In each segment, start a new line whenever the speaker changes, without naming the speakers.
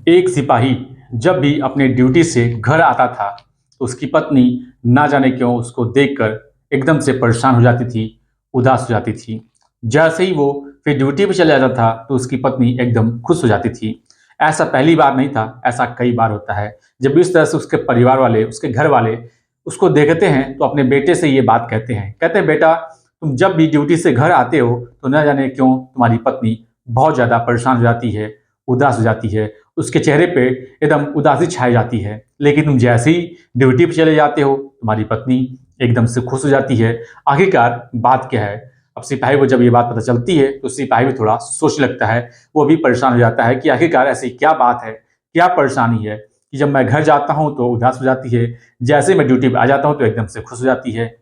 एक सिपाही जब भी अपने ड्यूटी से घर आता था तो उसकी पत्नी ना जाने क्यों उसको देखकर एकदम से परेशान हो जाती थी, उदास हो जाती थी। जैसे ही वो फिर ड्यूटी पे चला जाता था तो उसकी पत्नी एकदम खुश हो जाती थी। ऐसा पहली बार नहीं था, ऐसा कई बार होता है। जब भी इस तरह से उसके परिवार वाले, उसके घर वाले उसको देखते हैं तो अपने बेटे से ये बात कहते हैं बेटा, तुम जब भी ड्यूटी से घर आते हो तो न जाने क्यों तुम्हारी पत्नी बहुत ज़्यादा परेशान हो जाती है, उदास हो जाती है। उसके चेहरे पे एकदम उदासी छाई जाती है। लेकिन तुम जैसे ही ड्यूटी पे चले जाते हो, तुम्हारी पत्नी एकदम से खुश हो जाती है। आखिरकार बात क्या है? अब सिपाही को जब ये बात पता चलती है, तो सिपाही भी थोड़ा सोचने लगता है। वो भी परेशान हो जाता है कि आखिरकार ऐसी क्या बात है, क्या परेशानी है कि जब मैं घर जाता हूँ तो उदास हो जाती है, जैसे ही मैं ड्यूटी पे आ जाता हूँ तो एकदम से खुश हो जाती है।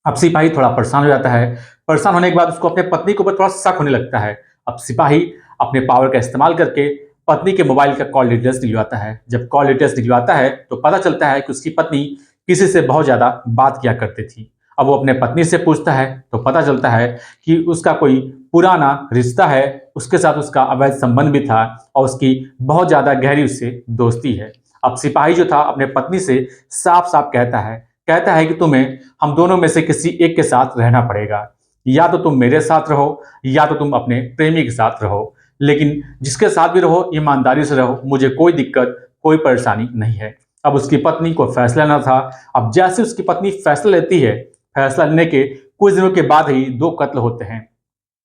अब सिपाही थोड़ा परेशान हो जाता है। परेशान होने के बाद उसको अपने पत्नी के ऊपर थोड़ा शक होने लगता है। अब सिपाही अपने पावर का इस्तेमाल करके पत्नी के मोबाइल का कॉल डिटेल्स निकलवाता है। जब कॉल डिटेल्स निकलवाता है तो पता चलता है कि उसकी पत्नी किसी से बहुत ज़्यादा बात किया करती थी। अब वो अपने पत्नी से पूछता है तो पता चलता है कि उसका कोई पुराना रिश्ता है, उसके साथ उसका अवैध संबंध भी था और उसकी बहुत ज़्यादा गहरी उससे दोस्ती है। अब सिपाही जो था अपने पत्नी से साफ-साफ कहता है कि तुम्हें हम दोनों में से किसी एक के साथ रहना पड़ेगा। या तो तुम मेरे साथ रहो या तो तुम अपने प्रेमी के साथ रहो। लेकिन जिसके साथ भी रहो ईमानदारी से रहो, मुझे कोई दिक्कत, कोई परेशानी नहीं है। अब उसकी पत्नी को फैसला लेना था। अब जैसे उसकी पत्नी फैसला लेती है, फैसला लेने के कुछ दिनों के बाद ही 2 कत्ल होते हैं।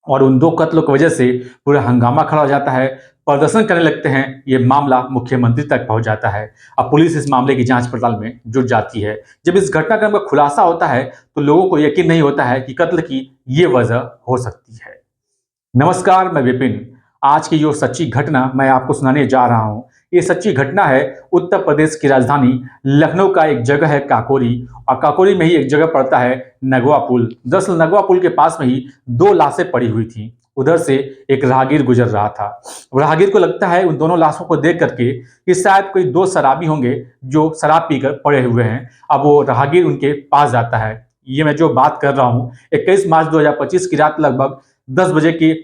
और उन 2 कत्लों की वजह से पूरा हंगामा खड़ा हो जाता है, प्रदर्शन करने लगते हैं, ये मामला मुख्यमंत्री तक पहुँच जाता है। अब पुलिस इस मामले की जाँच-पड़ताल में जुट जाती है। जब इस घटनाक्रम का खुलासा होता है, तो लोगों को यकीन नहीं होता है कि कत्ल की ये वजह हो सकती है। नमस्कार, मैं विपिन। आज की जो सच्ची घटना मैं आपको सुनाने जा रहा हूँ, ये सच्ची घटना है उत्तर प्रदेश की राजधानी लखनऊ का एक जगह है काकोरी, और काकोरी में ही एक जगह पड़ता है नगवा पुल। दरअसल नगवा पुल के पास में ही 2 लाशें पड़ी हुई थीं। उधर से एक राहगीर गुजर रहा था। राहगीर को लगता है उन दोनों लाशों को देख करके कि शायद कोई 2 शराबी होंगे जो शराब पीकर पड़े हुए हैं। अब वो राहगीर उनके पास जाता है। ये मैं जो बात कर रहा हूँ 21 मार्च 2025 की रात लगभग 10 बजे के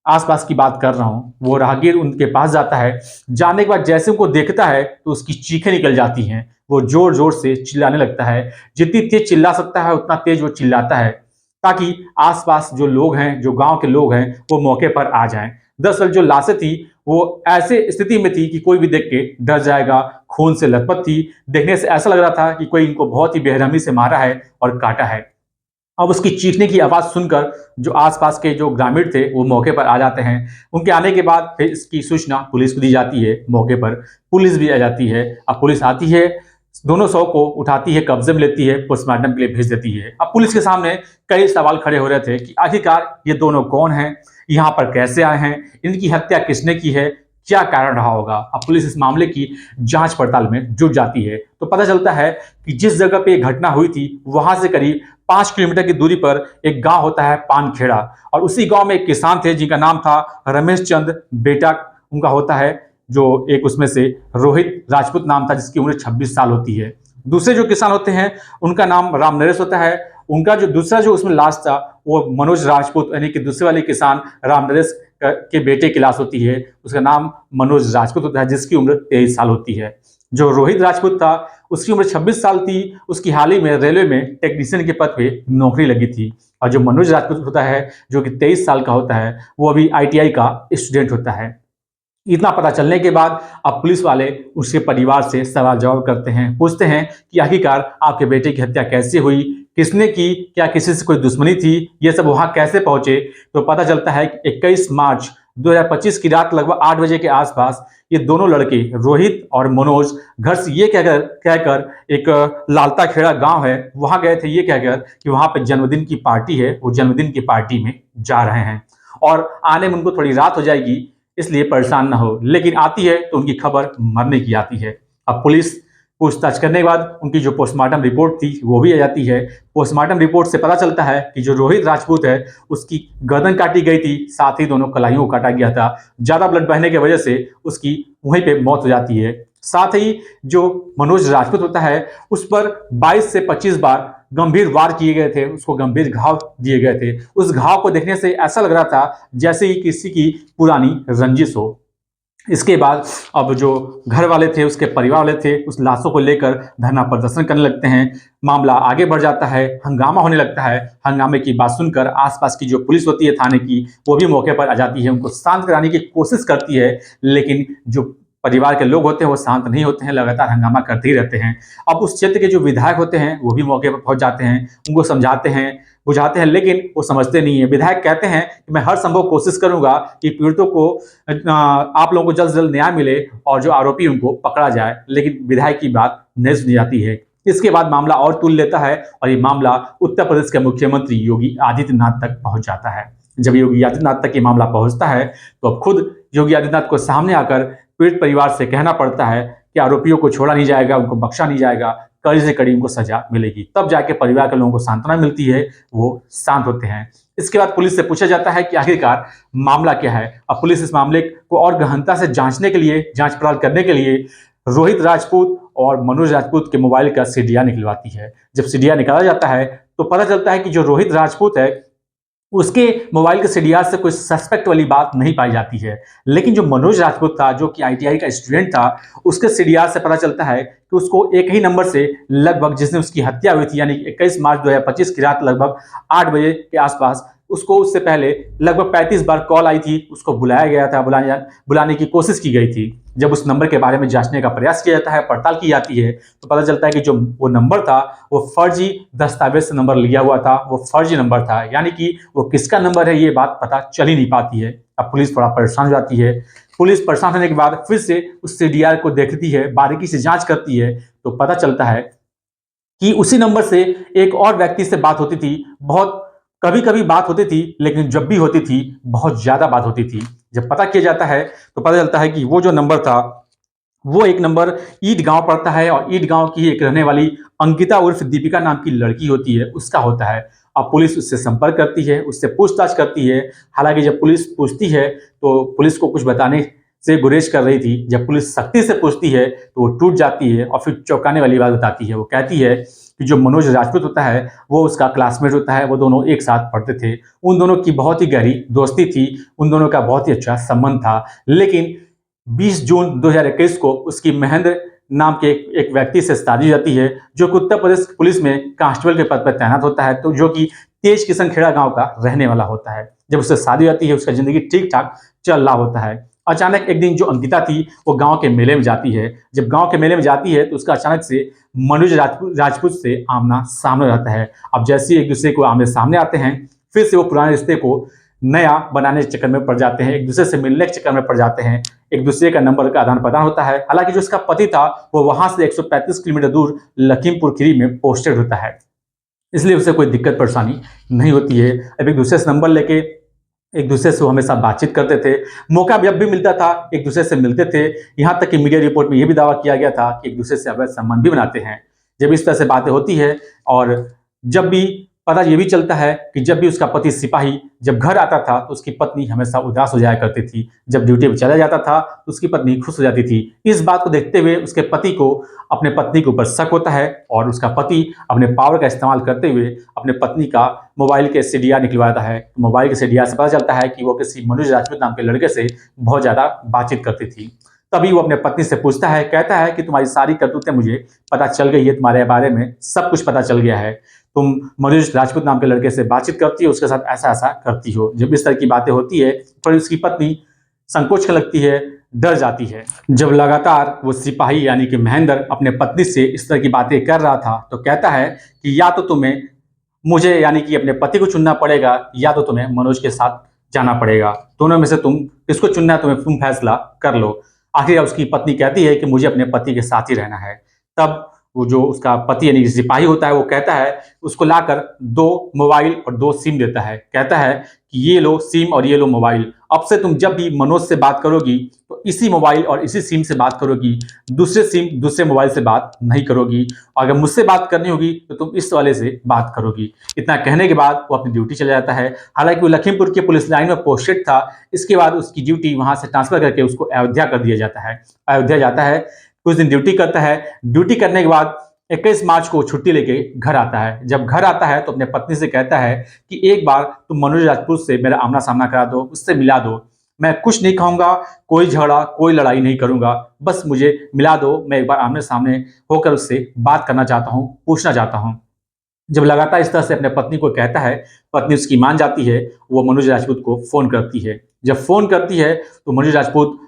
आसपास की बात कर रहा हूँ। वो राहगीर उनके पास जाता है। जाने के बाद जैसे उनको देखता है तो उसकी चीखें निकल जाती हैं। वो ज़ोर-ज़ोर से चिल्लाने लगता है। जितनी तेज़ चिल्ला सकता है उतना तेज़ वो चिल्लाता है, ताकि आस-पास जो लोग हैं, जो गाँव के लोग हैं, वो मौके पर आ जाएँ। दरअसल जो लाशें थी वो ऐसे स्थिति में थी कि कोई भी देख के डर जाएगा, खून से लथपथ थी। देखने से ऐसा लग रहा था कि कोई इनको बहुत ही बेरहमी से मारा है और काटा है। अब उसकी चीखने की आवाज़ सुनकर जो आसपास के जो ग्रामीण थे वो मौके पर आ जाते हैं। उनके आने के बाद फिर इसकी सूचना पुलिस को दी जाती है। मौके पर पुलिस भी आ जाती है। अब पुलिस आती है, दोनों शव को उठाती है, कब्जे में लेती है, पोस्टमार्टम के लिए भेज देती है। अब पुलिस के सामने कई सवाल खड़े हो रहे थे कि आखिरकार ये दोनों कौन हैं, यहाँ पर कैसे आए हैं, इनकी हत्या किसने की है, क्या कारण रहा होगा। अब पुलिस इस मामले की जांच पड़ताल में जुट जाती है तो पता चलता है कि जिस जगह पे ये घटना हुई थी वहां से करीब 5 किलोमीटर की दूरी पर एक गांव होता है पानखेड़ा, और उसी गांव में एक किसान थे जिनका नाम था रमेश चंद बेटा उनका होता है, जो एक उसमें से रोहित राजपूत नाम था जिसकी उम्र 26 साल होती है। दूसरे जो किसान होते हैं उनका नाम राम नरेश होता है। उनका जो दूसरा जो उसमें लाश था वो मनोज राजपूत यानी कि दूसरे वाले किसान राम नरेश के बेटे की लाश होती है। उसका नाम मनोज राजपूत होता है जिसकी उम्र 23 साल होती है। जो रोहित राजपूत था उसकी उम्र 26 साल थी। उसकी हाल ही में रेलवे में टेक्नीशियन के पद पे नौकरी लगी थी। और जो मनोज राजपूत होता है जो कि 23 साल का होता है वो अभी आईटीआई का स्टूडेंट होता है। इतना पता चलने के बाद अब पुलिस वाले उसके परिवार से सवाल जवाब करते हैं, पूछते हैं कि आखिरकार आपके बेटे की हत्या कैसे हुई, किसने की, क्या किसी से कोई दुश्मनी थी, ये सब वहां कैसे पहुंचे। तो पता चलता है कि 21 मार्च 2025 की रात लगभग 8 बजे के आसपास ये दोनों लड़के रोहित और मनोज घर से ये कहकर कहकर एक लालता खेड़ा गांव है वहां गए थे, ये कहकर कि वहां पे जन्मदिन की पार्टी है, वो जन्मदिन की पार्टी में जा रहे हैं और आने में उनको थोड़ी रात हो जाएगी, इसलिए परेशान ना हो। लेकिन आती है तो उनकी खबर मरने की आती है। अब पुलिस पूछताछ करने के बाद उनकी जो पोस्टमार्टम रिपोर्ट थी वो भी आ जाती है। पोस्टमार्टम रिपोर्ट से पता चलता है कि जो रोहित राजपूत है उसकी गर्दन काटी गई थी, साथ ही दोनों कलाइयों को काटा गया था। ज़्यादा ब्लड बहने की वजह से उसकी वहीं पे मौत हो जाती है। साथ ही जो मनोज राजपूत होता है उस पर 22 से 25 बार गंभीर वार किए गए थे, उसको गंभीर घाव दिए गए थे। उस घाव को देखने से ऐसा लग रहा था जैसे ही किसी की पुरानी रंजिश हो। इसके बाद अब जो घर वाले थे, उसके परिवार वाले थे, उस लाशों को लेकर धरना प्रदर्शन करने लगते हैं। मामला आगे बढ़ जाता है, हंगामा होने लगता है। हंगामे की बात सुनकर आसपास की जो पुलिस होती है थाने की, वो भी मौके पर आ जाती है, उनको शांत कराने की कोशिश करती है। लेकिन जो परिवार के लोग होते हैं वो शांत नहीं होते हैं, लगातार हंगामा करते ही रहते हैं। अब उस क्षेत्र के जो विधायक होते हैं वो भी मौके पर पहुंच जाते हैं, उनको समझाते हैं, बुझाते हैं, लेकिन वो समझते नहीं है। विधायक कहते हैं कि मैं हर संभव कोशिश करूंगा कि पीड़ितों को आप लोगों को जल्द से जल्द न्याय मिले और जो आरोपी उनको पकड़ा जाए, लेकिन विधायक की बात नहीं सुनी जाती है। इसके बाद मामला और तूल लेता है और ये मामला उत्तर प्रदेश के मुख्यमंत्री योगी आदित्यनाथ तक पहुंच जाता है। जब योगी आदित्यनाथ तक ये मामला पहुंचता है तो अब खुद योगी आदित्यनाथ को सामने आकर पीड़ित परिवार से कहना पड़ता है कि आरोपियों को छोड़ा नहीं जाएगा, उनको बख्शा नहीं जाएगा, कड़ी से कड़ी उनको सजा मिलेगी। तब जाके परिवार के लोगों को सांत्वना मिलती है, वो शांत होते हैं। इसके बाद पुलिस से पूछा जाता है कि आखिरकार मामला क्या है। अब पुलिस इस मामले को और गहनता से जांचने के लिए, जांच पड़ताल करने के लिए रोहित राजपूत और मनोज राजपूत के मोबाइल का सीडीआर निकलवाती है। जब सीडीआर निकाला जाता है तो पता चलता है कि जो रोहित राजपूत है उसके मोबाइल के सीडीआर से कोई सस्पेक्ट वाली बात नहीं पाई जाती है। लेकिन जो मनोज राजपूत था, जो कि आईटीआई का स्टूडेंट था, उसके सीडीआर से पता चलता है कि उसको एक ही नंबर से लगभग, जिसने उसकी हत्या हुई थी यानी 21 मार्च 2025 की रात लगभग 8 बजे के आसपास, उसको उससे पहले लगभग 35 बार कॉल आई थी, उसको बुलाया गया था, बुलाने की कोशिश की गई थी। जब उस नंबर के बारे में जांचने का प्रयास किया जाता है, पड़ताल की जाती है, तो पता चलता है कि जो वो नंबर था वो फर्जी दस्तावेज से नंबर लिया हुआ था, वो फर्जी नंबर था, यानी कि वो किसका नंबर है ये बात पता चल ही नहीं पाती है। अब पुलिस थोड़ा परेशान हो जाती है। पुलिस परेशान होने के बाद फिर से उस सीडीआर को देखती है, बारीकी से जांच करती है, तो पता चलता है कि उसी नंबर से एक और व्यक्ति से बात होती थी। बहुत कभी कभी बात होती थी, लेकिन जब भी होती थी बहुत ज्यादा बात होती थी। जब पता किया जाता है तो पता चलता है कि वो जो नंबर था वो एक नंबर ईद गांव पड़ता है और ईद गांव की एक रहने वाली अंकिता उर्फ दीपिका नाम की लड़की होती है, उसका होता है। अब पुलिस उससे संपर्क करती है, उससे पूछताछ करती है। हालांकि जब पुलिस पूछती है तो पुलिस को कुछ बताने से गुरेज कर रही थी। जब पुलिस सख्ती से पूछती है तो वो टूट जाती है और फिर चौंकाने वाली बात बताती है। वो कहती है कि जो मनोज राजपूत होता है वो उसका क्लासमेट होता है, वो दोनों एक साथ पढ़ते थे, उन दोनों की बहुत ही गहरी दोस्ती थी, उन दोनों का बहुत ही अच्छा संबंध था। लेकिन 20 जून 2021 को उसकी महेंद्र नाम के एक व्यक्ति से शादी हो जाती है, जो कि उत्तर प्रदेश पुलिस में कांस्टेबल के पद पर तैनात होता है, तो जो कि तेज किशन खेड़ा गांव का रहने वाला होता है। जब उससे शादी हो जाती है, उसका जिंदगी ठीक ठाक चल रहा होता है। अचानक एक दिन जो अंकिता थी वो गांव के मेले में जाती है। जब गांव के मेले में जाती है तो उसका अचानक से मनोज राजपूत से आमना सामने रहता है। अब जैसे एक दूसरे को आमने सामने आते हैं, फिर से वो पुराने रिश्ते को नया बनाने के चक्कर में पड़ जाते हैं, एक दूसरे से मिलने के चक्कर में पड़ जाते हैं, एक दूसरे का नंबर का आदान प्रदान होता है। हालांकि जो उसका पति था वो वहां से 135 किलोमीटर दूर लखीमपुर खीरी में पोस्टेड होता है, इसलिए उसे कोई दिक्कत परेशानी नहीं होती है। अब एक दूसरे से नंबर लेके एक दूसरे से वो हमेशा बातचीत करते थे, मौका जब भी मिलता था एक दूसरे से मिलते थे। यहाँ तक कि मीडिया रिपोर्ट में यह भी दावा किया गया था कि एक दूसरे से अवैध संबंध भी बनाते हैं। जब इस तरह से बातें होती है और जब भी पता ये भी चलता है कि जब भी उसका पति सिपाही जब घर आता था तो उसकी पत्नी हमेशा उदास हो जाया करती थी, जब ड्यूटी पर चला जाता था तो उसकी पत्नी खुश हो जाती थी। इस बात को देखते हुए उसके पति को अपने पत्नी के ऊपर शक होता है और उसका पति अपने पावर का इस्तेमाल करते हुए अपने पत्नी का मोबाइल के सीडीआर निकलवाता है। मोबाइल के सीडीआर से पता चलता है कि वो किसी मनोज राजपूत नाम के लड़के से बहुत ज़्यादा बातचीत करती थी। तभी वो अपने पत्नी से पूछता है, कहता है कि तुम्हारी सारी करतूतें मुझे पता चल गई है, तुम्हारे बारे में सब कुछ पता चल गया है, तुम मनोज राजपूत नाम के लड़के से बातचीत करती हो, उसके साथ ऐसा ऐसा करती हो। जब इस तरह की बातें होती है तो उसकी पत्नी संकोच में लगती है, डर जाती है। जब लगातार वो सिपाही यानी कि महेंद्र अपने पत्नी से इस तरह की बातें कर रहा था तो कहता है कि या तो तुम्हें मुझे यानी कि अपने पति को चुनना पड़ेगा या तो तुम्हें मनोज के साथ जाना पड़ेगा, दोनों में से तुम किसको चुनना है तुम्हें, तुम फैसला कर लो। आखिर उसकी पत्नी कहती है कि मुझे अपने पति के साथ ही रहना है। तब वो जो उसका पति यानी सिपाही होता है वो कहता है, उसको लाकर 2 मोबाइल और 2 सिम देता है। कहता है कि ये लो सिम और ये लो मोबाइल, अब से तुम जब भी मनोज से बात करोगी तो इसी मोबाइल और इसी सिम से बात करोगी, दूसरे सिम दूसरे मोबाइल से बात नहीं करोगी, और अगर मुझसे बात करनी होगी तो तुम इस वाले से बात करोगी। इतना कहने के बाद वो अपनी ड्यूटी चला जाता है। हालांकि वो लखीमपुर के पुलिस लाइन में पोस्टेड था, इसके बाद उसकी ड्यूटी वहां से ट्रांसफर करके उसको अयोध्या कर दिया जाता है। अयोध्या जाता है, कुछ दिन ड्यूटी करता है। ड्यूटी करने के बाद 21 मार्च को छुट्टी लेके घर आता है। जब घर आता है तो अपने पत्नी से कहता है कि एक बार तुम मनोज राजपूत से मेरा आमना सामना करा दो, उससे मिला दो। मैं कुछ नहीं खाऊंगा, कोई झगड़ा कोई लड़ाई नहीं करूंगा, बस मुझे मिला दो, मैं एक बार आमने सामने होकर उससे बात करना चाहता हूँ, पूछना चाहता हूँ। जब लगातार इस तरह से अपने पत्नी को कहता है, पत्नी उसकी मान जाती है, वो मनोज राजपूत को फ़ोन करती है। जब फ़ोन करती है तो मनोज राजपूत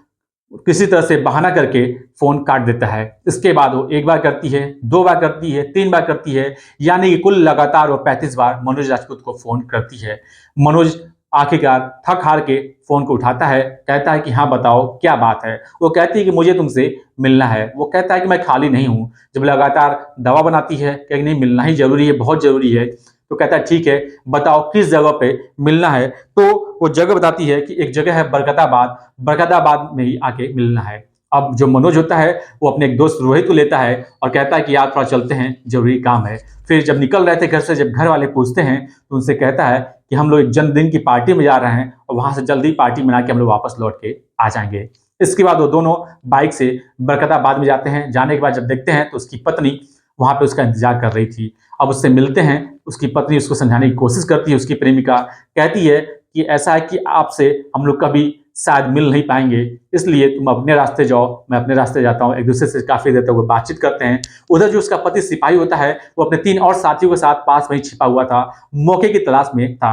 किसी तरह से बहाना करके फ़ोन काट देता है। इसके बाद वो 1 बार करती है, 2 बार करती है, 3 बार करती है, यानी कि कुल लगातार वो 35 बार मनोज राजपूत को फ़ोन करती है। मनोज आखिरकार थक-हार के फ़ोन को उठाता है, कहता है कि हाँ बताओ क्या बात है? वो कहती है कि मुझे तुमसे मिलना है। वो कहता है कि मैं खाली नहीं हूँ। जब लगातार दबाव बनाती है कि नहीं मिलना ही ज़रूरी है, बहुत ज़रूरी है, तो कहता है ठीक है, बताओ किस जगह पे मिलना है? तो वो जगह बताती है कि एक जगह है बरकताबाद, बरकताबाद में ही आके मिलना है। अब जो मनोज होता है वो अपने एक दोस्त रोहित को लेता है और कहता है कि यार थोड़ा चलते हैं, ज़रूरी काम है। फिर जब निकल रहे थे घर से, जब घर वाले पूछते हैं तो उनसे कहता है कि हम लोग एक जन्मदिन की पार्टी में जा रहे हैं और वहाँ से जल्दी पार्टी मना के हम लोग वापस लौट के आ जाएँगे। इसके बाद वो दोनों बाइक से बरकताबाद में जाते हैं। जाने के बाद जब देखते हैं तो उसकी पत्नी वहाँ पे उसका इंतज़ार कर रही थी। अब उससे मिलते हैं, उसकी पत्नी उसको समझाने की कोशिश करती है, उसकी प्रेमिका कहती है कि ऐसा है कि आपसे हम लोग कभी शायद मिल नहीं पाएँगे, इसलिए तुम अपने रास्ते जाओ, मैं अपने रास्ते जाता हूँ। एक-दूसरे से काफ़ी देर तक वो बातचीत करते हैं। उधर जो उसका पति सिपाही होता है, वो अपने 3 और साथियों के साथ पास में ही छिपा हुआ था, मौके की तलाश में था।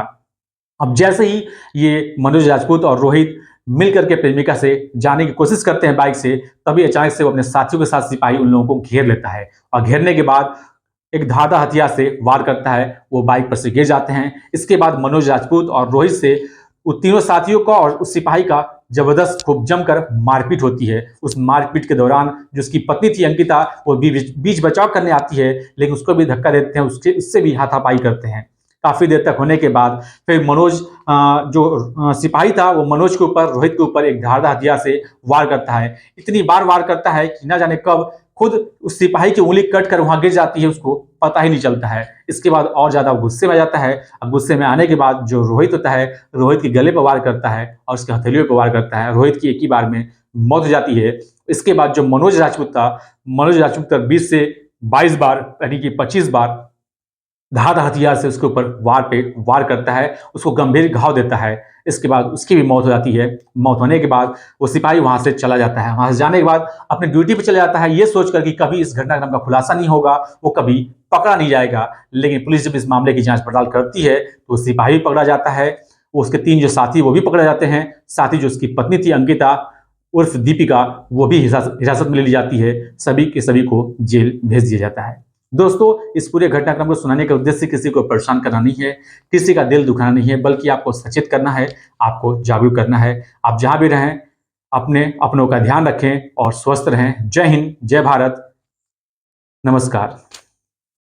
अब जैसे ही ये मनोज राजपूत और रोहित मिल करके प्रेमिका से जाने की कोशिश करते हैं बाइक से, तभी अचानक से वो अपने साथियों के साथ सिपाही उन लोगों को घेर लेता है और घेरने के बाद एक धारदार हथियार से वार करता है, वो बाइक पर से गिर जाते हैं। इसके बाद मनोज राजपूत और रोहित से उन तीनों साथियों का और उस सिपाही का जबरदस्त खूब जमकर मारपीट होती है। उस मारपीट के दौरान जो उसकी पत्नी थी अंकिता, वो भी बीच बचाव करने आती है, लेकिन उसको भी धक्का देते हैं, उससे भी हाथापाई करते हैं। काफ़ी देर तक होने के बाद फिर मनोज जो सिपाही था वो मनोज के ऊपर, रोहित के ऊपर एक धारदार हथियार से वार करता है। इतनी बार वार करता है कि ना जाने कब खुद उस सिपाही की उँगली कट कर वहाँ गिर जाती है, उसको पता ही नहीं चलता है। इसके बाद और ज़्यादा गुस्से में आ जाता है। अब गुस्से में आने के बाद जो रोहित होता है, रोहित के गले पर वार करता है और उसके हथेलियों पे वार करता है। रोहित की एक ही बार में मौत हो जाती है। इसके बाद जो मनोज राजपूत था, मनोज राजपूत का 20 से 22 बार यानी कि 25 बार धारदार हथियार से उसके ऊपर वार करता है, उसको गंभीर घाव देता है। इसके बाद उसकी भी मौत हो जाती है। मौत होने के बाद वो सिपाही वहाँ से चला जाता है। वहाँ से जाने के बाद अपनी ड्यूटी पे चला जाता है, ये सोचकर कि कभी इस घटनाक्रम का खुलासा नहीं होगा, वो कभी पकड़ा नहीं जाएगा। लेकिन पुलिस जब इस मामले की जाँच-पड़ताल करती है, तो सिपाही भी पकड़ा जाता है, उसके 3 जो साथी वो भी पकड़े जाते हैं। साथ ही जो उसकी पत्नी थी अंकिता उर्फ दीपिका, वो भी हिरासत में ले ली जाती है। सभी के सभी को जेल भेज दिया जाता है। दोस्तों, इस पूरे घटनाक्रम को सुनाने का उद्देश्य किसी को परेशान करना नहीं है, किसी का दिल दुखाना नहीं है, बल्कि आपको सचेत करना है, आपको जागरूक करना है। आप जहाँ भी रहें, अपनों का ध्यान रखें और स्वस्थ रहें। जय हिंद, जय भारत, नमस्कार।